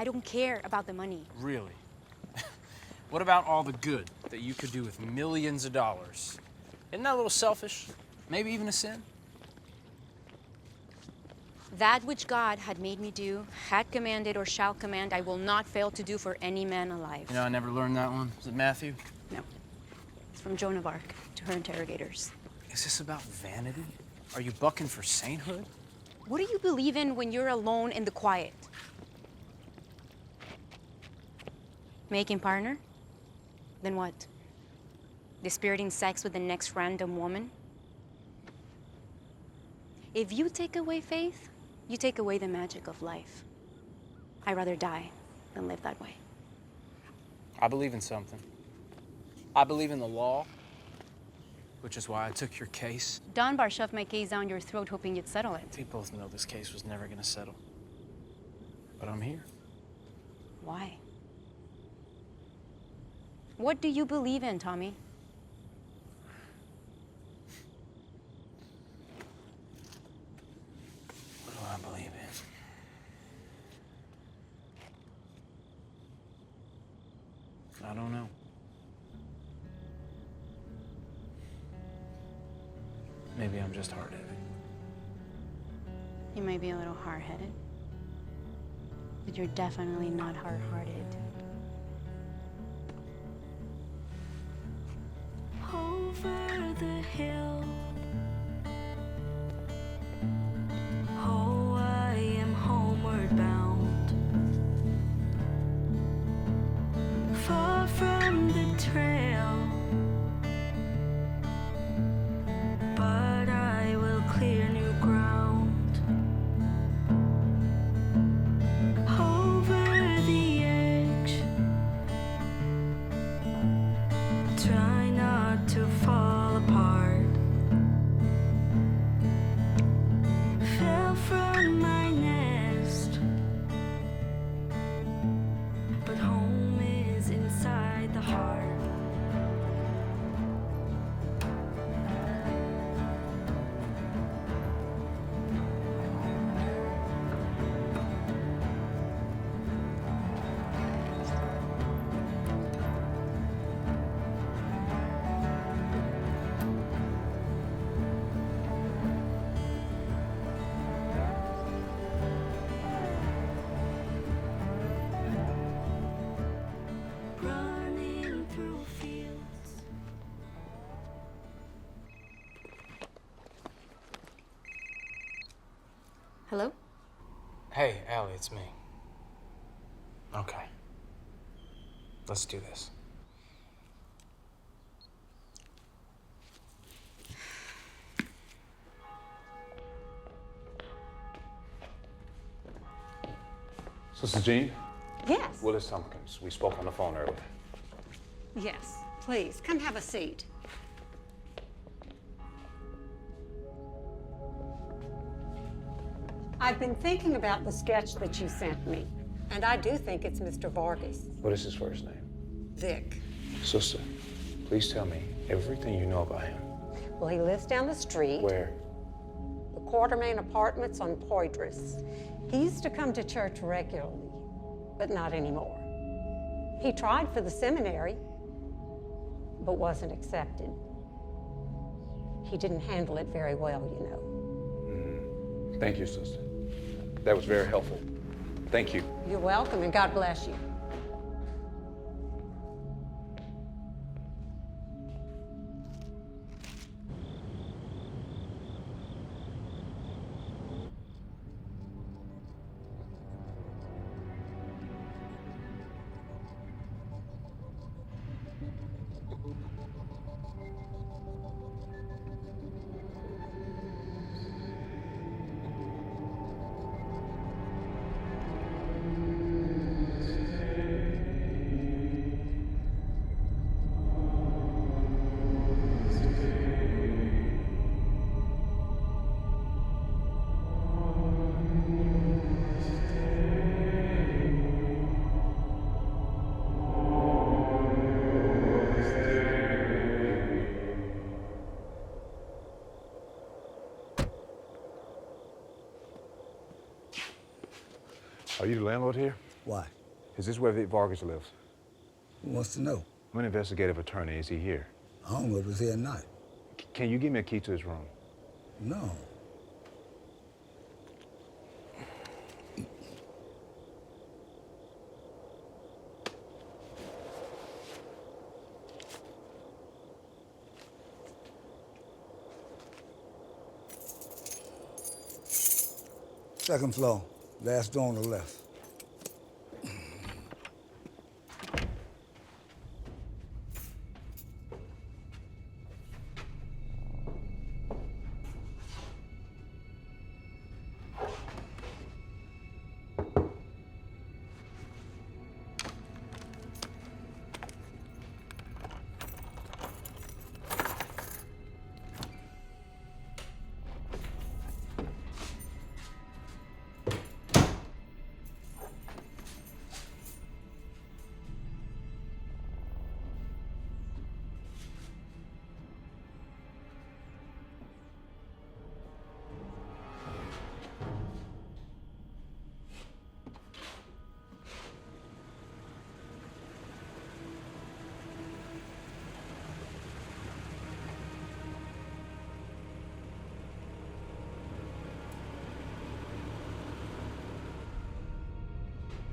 don't care about the money. Really? What about all the good that you could do with millions of dollars? Isn't that a little selfish? Maybe even a sin? That which God had made me do, had commanded or shall command, I will not fail to do for any man alive. You know, I never learned that one. Is it Matthew? No. It's from Joan of Arc to her interrogators. Is this about vanity? Are you bucking for sainthood? What do you believe in when you're alone in the quiet? Making partner? Then what? Dispiriting sex with the next random woman? If you take away faith, you take away the magic of life. I'd rather die than live that way. I believe in something. I believe in the law, which is why I took your case. Dunbar shoved my case down your throat hoping you'd settle it. We both know this case was never gonna settle. But I'm here. Why? What do you believe in, Tommy? What do I believe in? I don't know. Maybe I'm just hard-headed. You may be a little hard-headed, but you're definitely not hard-hearted. Over the hill, oh, I am homeward bound, far from the trail, but I will clear new ground. Over the edge, try not to fall apart. Fell from my nest, but home is inside the heart. Running through fields. Hello? Hey, Allie, it's me. Okay. Let's do this. Sister Jean? Yes. Willis Tompkins. We spoke on the phone earlier. Yes, please, come have a seat. I've been thinking about the sketch that you sent me, and I do think it's Mr. Vargas. What is his first name? Vic. Sister, please tell me everything you know about him. Well, he lives down the street. Where? The Quartermain Apartments on Poydras. He used to come to church regularly, but not anymore. He tried for the seminary, but wasn't accepted. He didn't handle it very well, you know. Thank you, sister. That was very helpful. Thank you. You're welcome, and God bless you. Are you the landlord here? Why? Is this where Vic Vargas lives? Who wants to know? I'm an investigative attorney. Is he here? I don't know if it's here or not. Can you give me a key to his room? No. Second floor, last door on the left.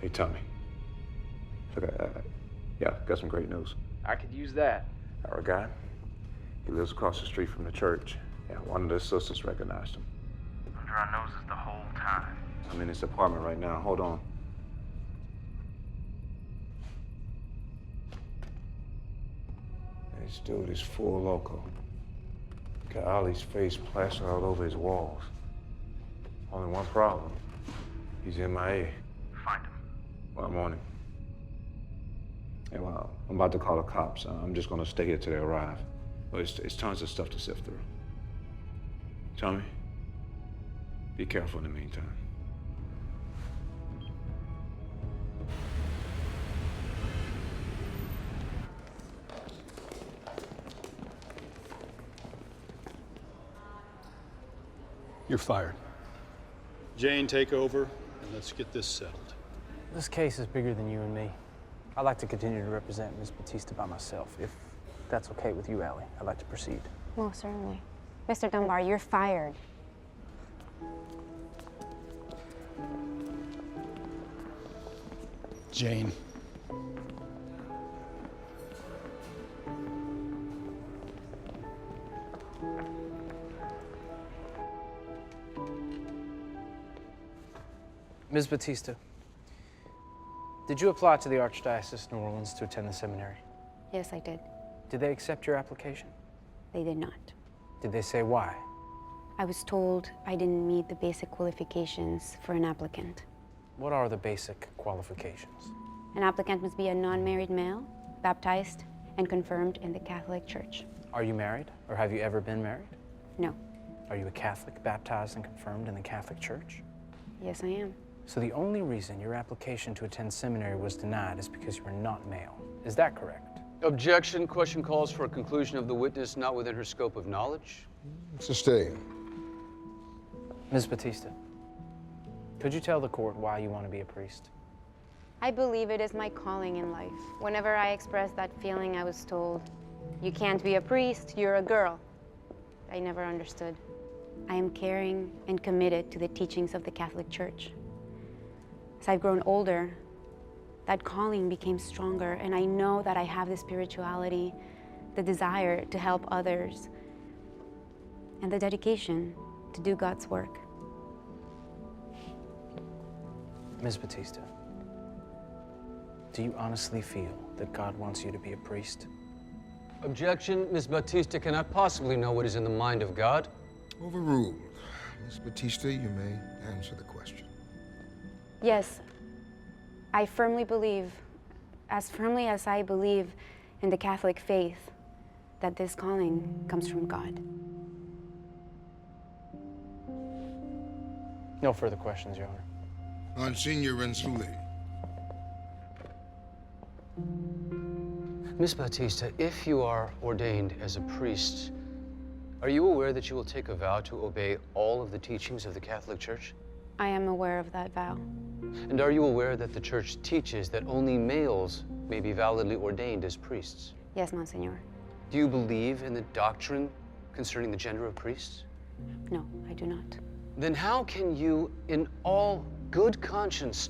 Hey, Tommy. Look, got some great news. I could use that. Our guy, he lives across the street from the church. Yeah, one of the sisters recognized him. Under our noses the whole time. I'm in his apartment right now. Hold on. This dude is full loco. Got Allie's face plastered all over his walls. Only one problem. He's MIA. Find him. Well, I'm on him. Hey, well, I'm about to call the cops. I'm just gonna stay here till they arrive. But it's tons of stuff to sift through. Tommy, be careful in the meantime. You're fired. Jane, take over, and let's get this settled. This case is bigger than you and me. I'd like to continue to represent Ms. Batista by myself. If that's okay with you, Allie, I'd like to proceed. Most certainly. Mr. Dunbar, you're fired. Jane. Ms. Batista, did you apply to the Archdiocese of New Orleans to attend the seminary? Yes, I did. Did they accept your application? They did not. Did they say why? I was told I didn't meet the basic qualifications for an applicant. What are the basic qualifications? An applicant must be a non-married male, baptized, and confirmed in the Catholic Church. Are you married, or have you ever been married? No. Are you a Catholic, baptized, and confirmed in the Catholic Church? Yes, I am. So the only reason your application to attend seminary was denied is because you were not male. Is that correct? Objection. Question calls for a conclusion of the witness not within her scope of knowledge. Sustained. Ms. Batista, could you tell the court why you want to be a priest? I believe it is my calling in life. Whenever I expressed that feeling, I was told, you can't be a priest, you're a girl. I never understood. I am caring and committed to the teachings of the Catholic Church. As I've grown older, that calling became stronger, and I know that I have the spirituality, the desire to help others, and the dedication to do God's work. Ms. Batista, do you honestly feel that God wants you to be a priest? Objection. Ms. Batista cannot possibly know what is in the mind of God. Overruled. Miss Batista, you may answer the question. Yes, I firmly believe, as firmly as I believe in the Catholic faith, that this calling comes from God. No further questions, Your Honor. Monsignor Renzulli. Ms. Batista, if you are ordained as a priest, are you aware that you will take a vow to obey all of the teachings of the Catholic Church? I am aware of that vow. And are you aware that the church teaches that only males may be validly ordained as priests? Yes, Monsignor. Do you believe in the doctrine concerning the gender of priests? No, I do not. Then how can you, in all good conscience,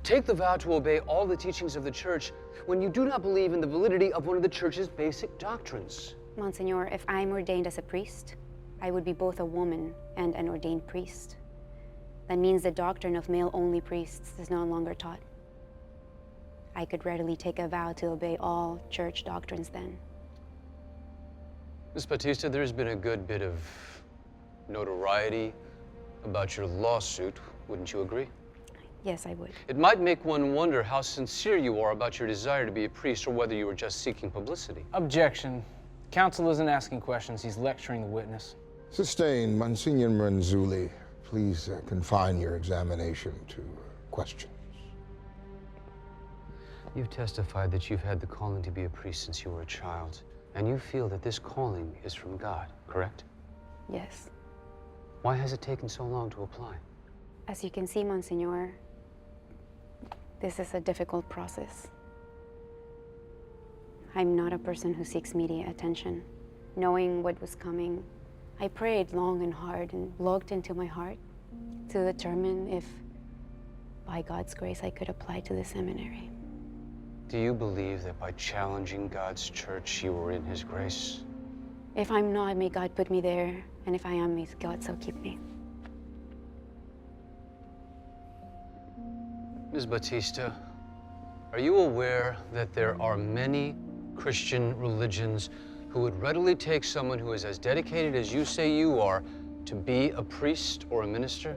take the vow to obey all the teachings of the church when you do not believe in the validity of one of the church's basic doctrines? Monsignor, if I'm ordained as a priest, I would be both a woman and an ordained priest. That means the doctrine of male-only priests is no longer taught. I could readily take a vow to obey all church doctrines then. Ms. Batista, there's been a good bit of notoriety about your lawsuit, wouldn't you agree? Yes, I would. It might make one wonder how sincere you are about your desire to be a priest, or whether you were just seeking publicity. Objection. Counsel isn't asking questions, he's lecturing the witness. Sustained. Monsignor Manzulli, please confine your examination to questions. You've testified that you've had the calling to be a priest since you were a child, and you feel that this calling is from God, correct? Yes. Why has it taken so long to apply? As you can see, Monsignor, this is a difficult process. I'm not a person who seeks media attention. Knowing what was coming, I prayed long and hard and looked into my heart to determine if, by God's grace, I could apply to the seminary. Do you believe that by challenging God's church, you were in His grace? If I'm not, may God put me there, and if I am, may God so keep me. Ms. Batista, are you aware that there are many Christian religions who would readily take someone who is as dedicated as you say you are to be a priest or a minister?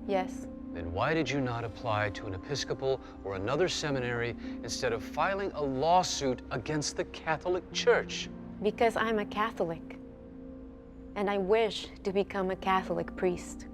Yes. Then why did you not apply to an Episcopal or another seminary instead of filing a lawsuit against the Catholic Church? Because I'm a Catholic, and I wish to become a Catholic priest.